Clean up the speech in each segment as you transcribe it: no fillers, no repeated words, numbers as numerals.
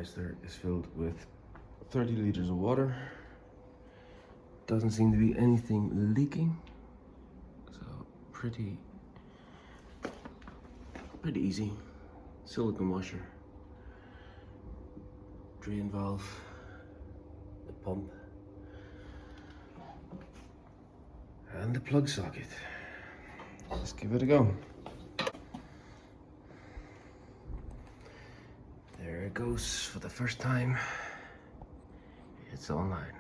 Braumeister is filled with 30 liters of water. Doesn't seem to be anything leaking, so pretty easy. Silicone washer, drain valve, the pump, and the plug socket. Let's give it a go. There it goes for the first time. It's online.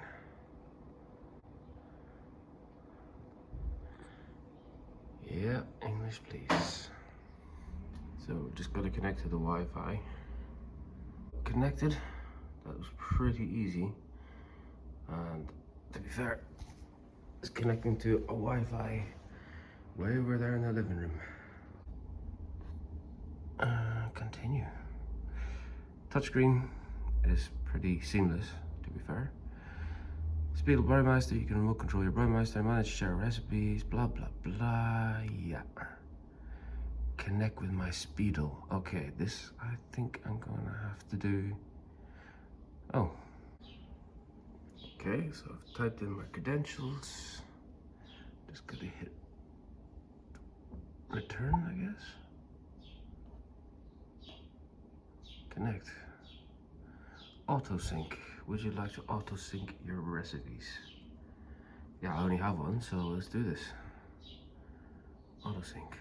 Yeah, English please. So just got to connect to the Wi-Fi. Connected. That was pretty easy. And to be fair, it's connecting to a Wi-Fi way over there in the living room. Continue. Touchscreen is pretty seamless, to be fair. Speidel Braumeister, you can remote control your Braumeister, manage, share recipes, blah blah blah. Yeah. Connect with my Speidel. Okay, this I think I'm gonna have to do. Oh. Okay, so I've typed in my credentials. Just gotta hit return, I guess. Connect. Auto sync. Would you like to auto sync your recipes? Yeah, I only have one, so let's do this. Auto sync.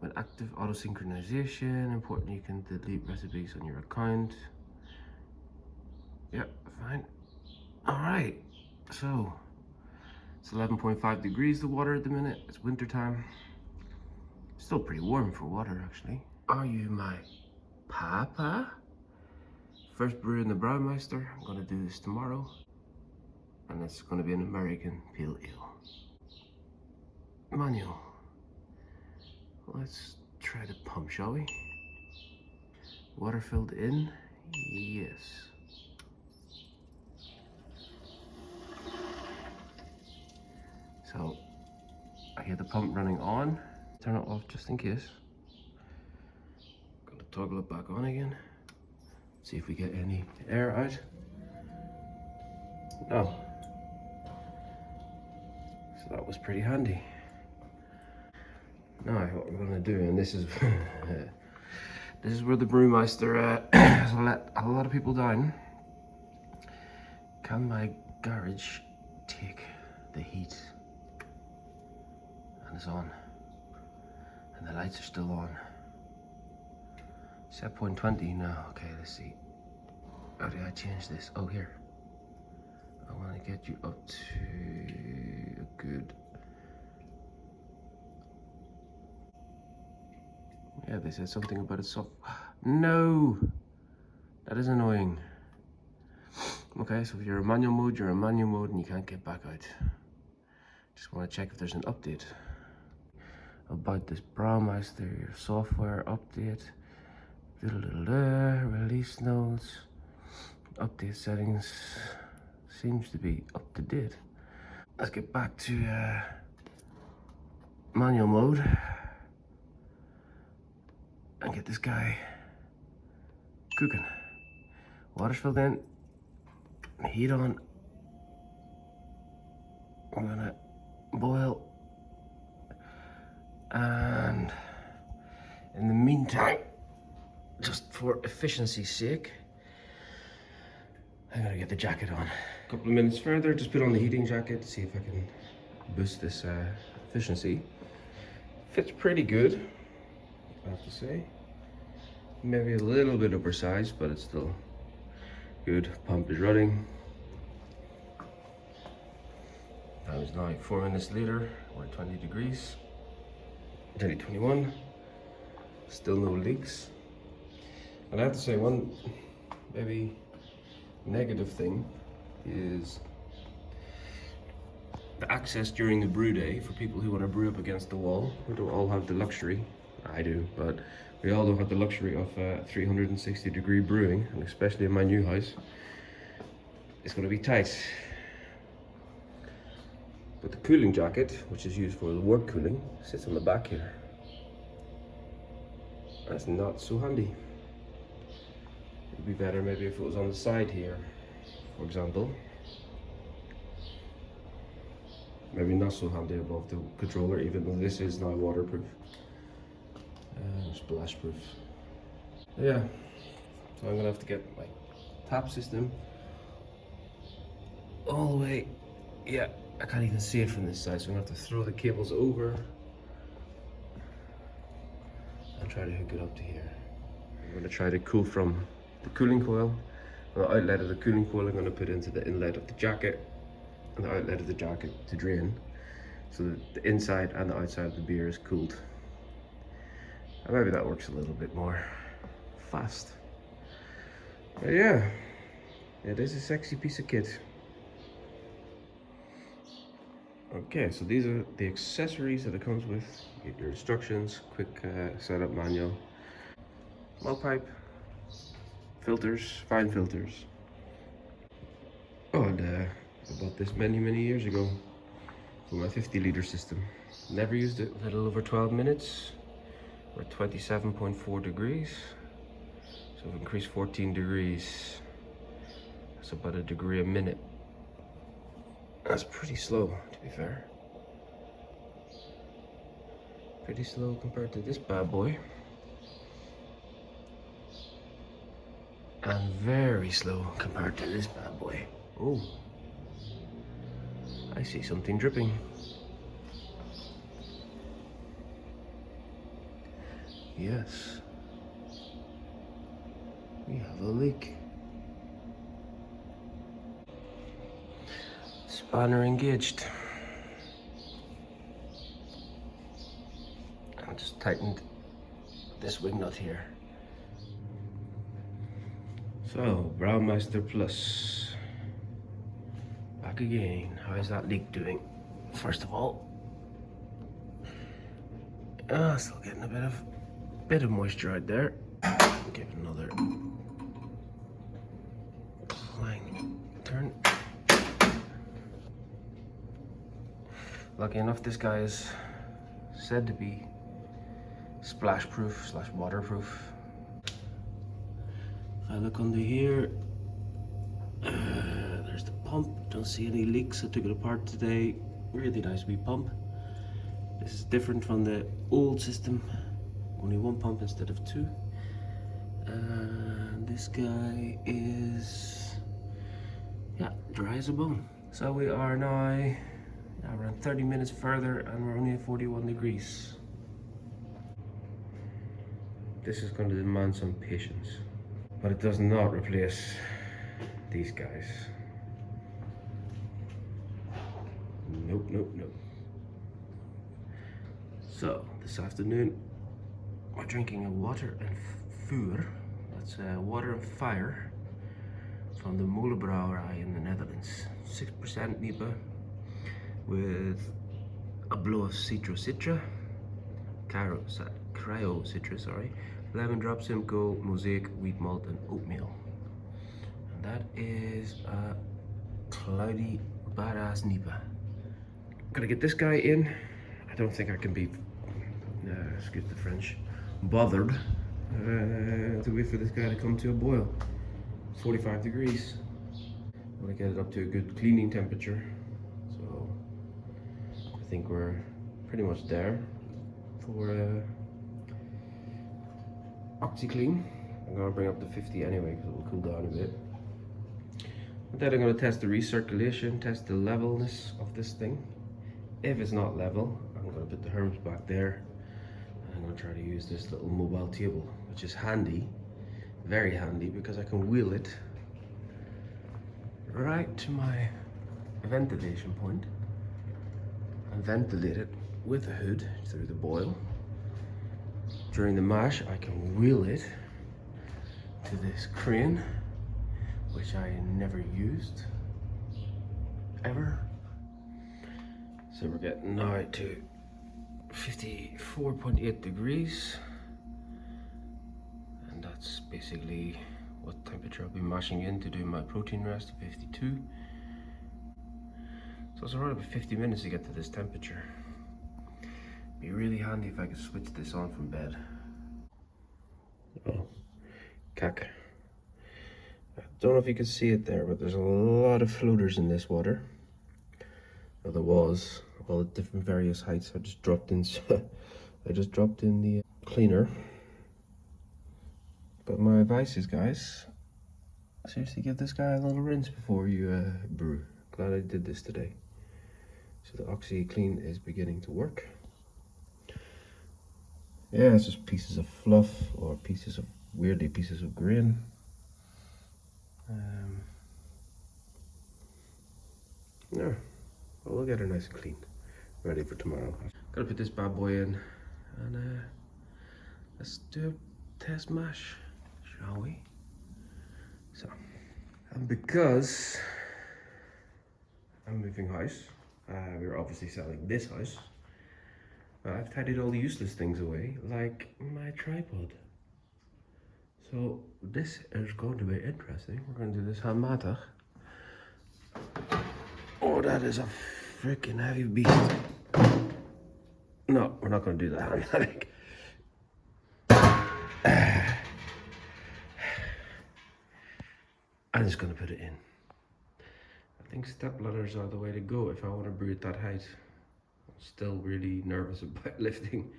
With active auto synchronization, important you can delete recipes on your account. Yeah, fine. Alright, so it's 11.5 degrees the water at the minute. It's winter time. Still pretty warm for water actually. Are you my papa? First brew in the Braumeister. I'm gonna do this tomorrow. And it's gonna be an American Pale Ale. Manual. Let's try the pump, shall we? Water filled in? Yes. So, I hear the pump running on. Turn it off just in case. Gonna toggle it back on again. See if we get any air out. No. So that was pretty handy. Now what we're gonna do, and this is this is where the Braumeister has let a lot of people down. Can my garage take the heat? And it's on. And the lights are still on. Set point 20 now. Okay, let's see. How do I change this? Oh, here. I want to get you up to a good. Yeah, they said something about it soft. No! That is annoying. Okay, so if you're in manual mode, you're in manual mode and you can't get back out. Just want to check if there's an update about this Braumeister, your software update. Release notes, update settings. Seems to be up to date. Let's get back to manual mode and get this guy cooking. Water's filled in, heat on. I'm gonna boil, and in the meantime, just for efficiency's sake, I'm gonna get the jacket on. A couple of minutes further, just put on the heating jacket to see if I can boost this efficiency. Fits pretty good, I have to say. Maybe a little bit oversized, but it's still good. Pump is running. Time is now 4 minutes later. We're at 20 degrees. Nearly 21. Still no leaks. And I have to say, one maybe negative thing is the access during the brew day for people who want to brew up against the wall. We don't all have the luxury. I do, but we all don't have the luxury of 360 degree brewing, and especially in my new house, it's going to be tight. But the cooling jacket, which is used for the work cooling, sits on the back here. That's not so handy. It'd be better maybe if it was on the side here, for example. Maybe not so handy above the controller, even though this is now waterproof. Splash proof. Yeah, so I'm gonna have to get my tap system all the way. Yeah, I can't even see it from this side, so I'm gonna have to throw the cables over and try to hook it up to here. I'm gonna try to cool from the cooling coil. The outlet of the cooling coil I'm gonna put into the inlet of the jacket, and the outlet of the jacket to drain, so that the inside and the outside of the beer is cooled. And maybe that works a little bit more fast. But yeah, it is a sexy piece of kit. Okay, so these are the accessories that it comes with. You get your instructions, quick setup manual, malt pipe, filters, fine filters. Oh, and I bought this many years ago for my 50-liter system. Never used it. A little over 12 minutes. We're at 27.4 degrees. So we've increased 14 degrees. That's about a degree a minute. That's pretty slow, to be fair. Pretty slow compared to this bad boy. And very slow compared to this bad boy. Oh, I see something dripping. Yes, we have a leak. Spanner engaged. I just tightened this wing nut here. So, Braumeister Plus. Back again. How is that leak doing? First of all, still getting a bit of moisture out there. Give it another clang turn. Lucky enough, this guy is said to be splash proof / waterproof. If I look under here, there's the pump. Don't see any leaks. I took it apart today. Really nice wee pump. This is different from the old system. Only one pump instead of two. And this guy is, yeah, dry as a bone. So we are now around 30 minutes further, and we're only at 41 degrees. This is going to demand some patience, but it does not replace these guys. Nope, nope, nope. So this afternoon we're drinking a water and vuur. That's water and fire from the Molenbrouwerij in the Netherlands. 6% NIPA with a blow of Citra, Cryo Citra, sorry, lemon drop, Simcoe, mosaic, wheat malt, and oatmeal. And that is a cloudy, badass NIPA. Gotta get this guy in. I don't think I can be, excuse the French, bothered to wait for this guy to come to a boil. 45 degrees. I want to get it up to a good cleaning temperature. So I think we're pretty much there for OxyClean. I'm going to bring up to 50 anyway because it will cool down a bit. And then I'm going to test the recirculation, test the levelness of this thing. If it's not level, I'm going to put the HERMS back there. And I'm going to try to use this little mobile table, which is handy, very handy, because I can wheel it right to my ventilation point and ventilate it with the hood through the boil. During the mash, I can wheel it to this crane, which I never used ever. So we're getting now to 54.8 degrees, and that's basically what temperature I'll be mashing in to do my protein rest, 52. So it's around about 50 minutes to get to this temperature. Be really handy if I could switch this on from bed. Oh, cack. Don't know if you can see it there, but there's a lot of floaters in this water. Well, there was all at different various heights. I just dropped in. I just dropped in the cleaner. But my advice is, guys, seriously give this guy a little rinse before you brew. Glad I did this today. So the OxyClean is beginning to work. Yeah, it's just pieces of fluff or weirdly pieces of grain. Yeah, well, we'll get her nice and clean, ready for tomorrow. Gotta put this bad boy in, and let's do a test mash, shall we? So, and because I'm moving house, we're obviously selling this house. I've tidied all the useless things away, like my tripod. So this is going to be interesting. We're going to do this handmatig. Oh, that is a freaking heavy beast. No, we're not going to do that handmatig. I'm just going to put it in. I think step ladders are the way to go if I want to brew at that height. I'm still really nervous about lifting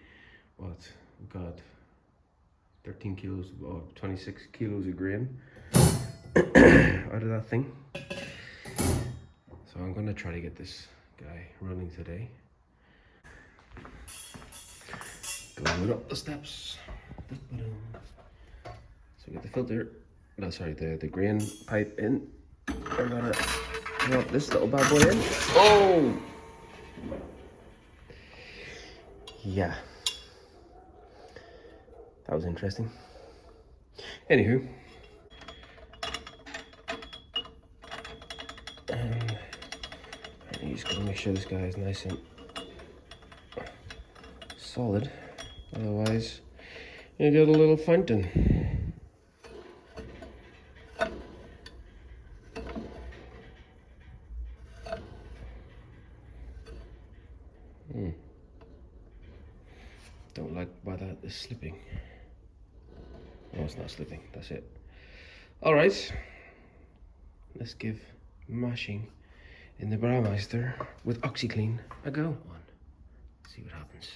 what, God, 13 kilos or 26 kilos of grain out of that thing. So I'm going to try to get this guy running today. Going up the steps. So we get the filter, no sorry, the grain pipe in. We're gonna drop this little bad boy in. Oh! Yeah. That was interesting. Anywho. I'm just gonna make sure this guy is nice and solid. Otherwise, you get a little fountain. Don't like why that is slipping. No, it's not slipping. That's it. All right. Let's give mashing in the Braumeister with OxyClean a go. See what happens.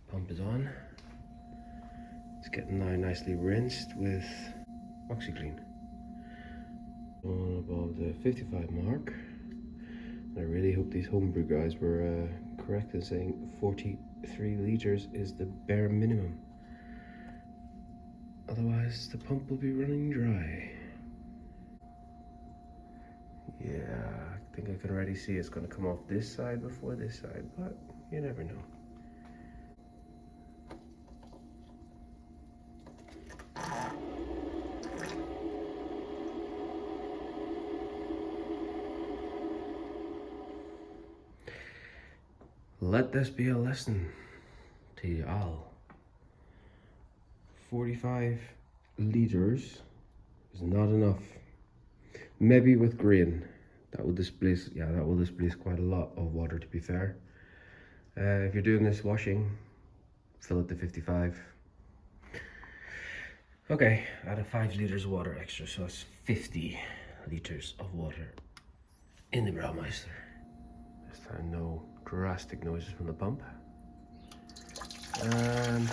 Pump is on. It's getting now nicely rinsed with OxyClean. On above the 55 mark. And I really hope these homebrew guys were correct in saying 43 liters is the bare minimum. Otherwise, the pump will be running dry. Yeah, I think I can already see it's going to come off this side before this side, but you never know. Let this be a lesson to you all. 45 liters is not enough. Maybe with grain, that will displace, yeah, that will displace quite a lot of water, to be fair. If you're doing this washing, fill it to 55. Okay, add 5 liters of water extra, so that's 50 liters of water in the Braumeister. This time no drastic noises from the pump. And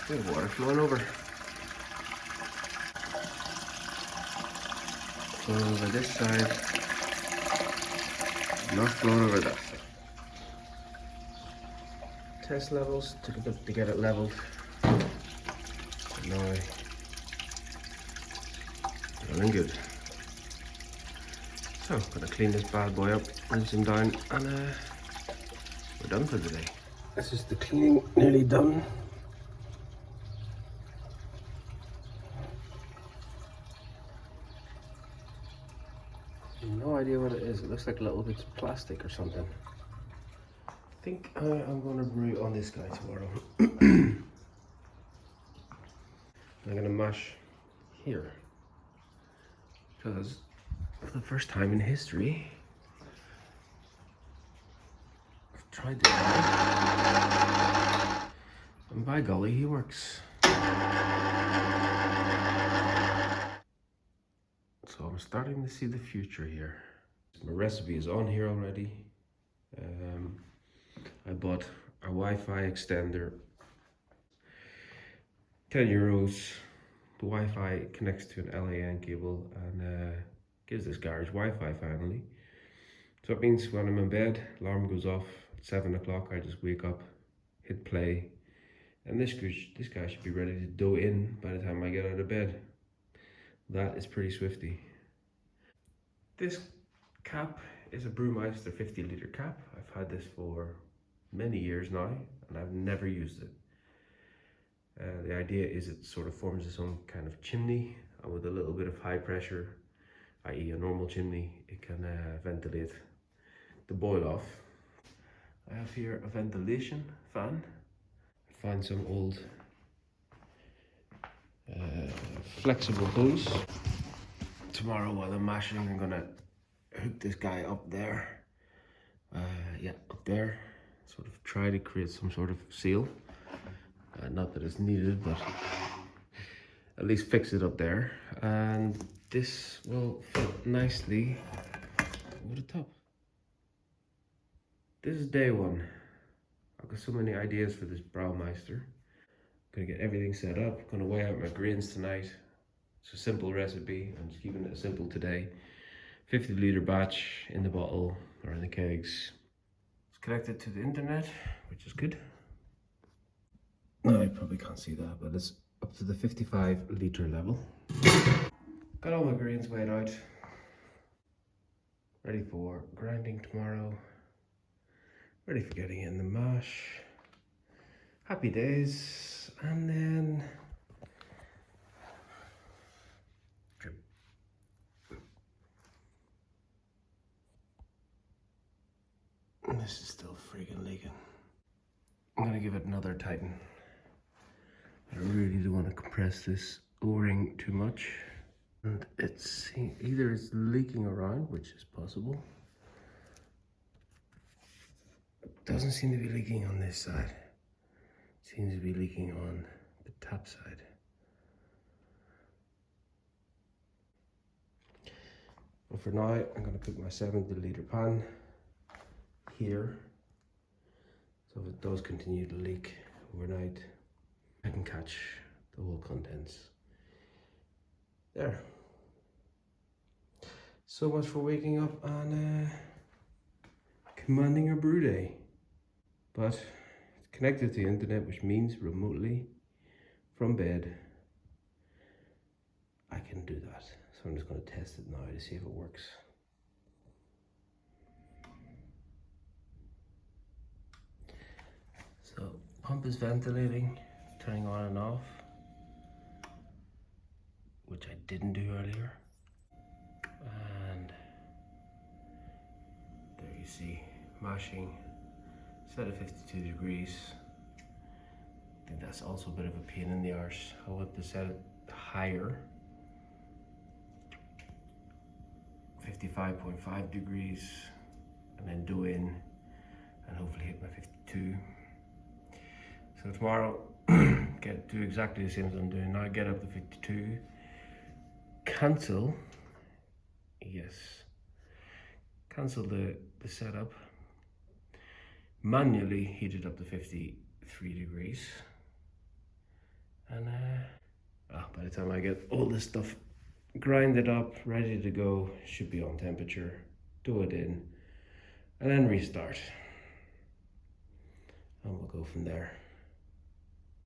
bit of water flowing over. Flowing over this side, not flowing over that side. Test levels, took a bit to get it leveled. Now, running good. So, gonna clean this bad boy up, rinse him down, and we're done for the day. This is the cleaning nearly done. No idea what it is. It looks like little bits of plastic or something. I think I'm gonna brew on this guy tomorrow. I'm gonna mash here because for the first time in history I've tried this guy, and by golly, he works. So I'm starting to see the future here. My recipe is on here already. I bought a Wi-Fi extender, €10. The Wi-Fi connects to an LAN cable and gives this garage Wi-Fi finally. So it means when I'm in bed, alarm goes off at 7 o'clock, I just wake up, hit play, and this guy should be ready to go in by the time I get out of bed. That is pretty swifty. This cap is a Braumeister 50-litre cap. I've had this for many years now and I've never used it. The idea is it sort of forms its own kind of chimney, and with a little bit of high pressure, i.e. a normal chimney, it can ventilate the boil off. I have here a ventilation fan. I found some old flexible hose. Tomorrow while I'm mashing, I'm gonna hook this guy up there. Yeah, up there. Sort of try to create some sort of seal. Not that it's needed, but at least fix it up there. And this will fit nicely over the top. This is day one. I've got so many ideas for this Braumeister. Gonna get everything set up. Gonna weigh out my grains tonight. It's a simple recipe. I'm just keeping it simple today. 50-litre batch in the bottle or in the kegs. It's connected to the internet, which is good. No, you probably can't see that, but it's up to the 55-litre level. Got all my grains weighed out. Ready for grinding tomorrow. Ready for getting in the mash. Happy days. And then this is still freaking leaking. I'm gonna give it another tighten. I really don't want to compress this O-ring too much. And it's either it's leaking around, which is possible. It doesn't seem to be leaking on this side. It seems to be leaking on the top side. But for now, I'm going to put my 70-litre pan here. So if it does continue to leak overnight, I can catch the whole contents. There. So much for waking up and commanding a brew day. But it's connected to the internet, which means remotely from bed, I can do that. So I'm just going to test it now to see if it works. So pump is ventilating, turning on and off, which I didn't do earlier. And there you see, mashing, set at 52 degrees. I think that's also a bit of a pain in the arse. I want to set it higher, 55.5 degrees, and then do in and hopefully hit my 52. So tomorrow, do exactly the same as I'm doing now, get up to 52, cancel the setup, manually heat it up to 53 degrees, and by the time I get all this stuff grinded up, ready to go, should be on temperature, do it in, and then restart, and we'll go from there.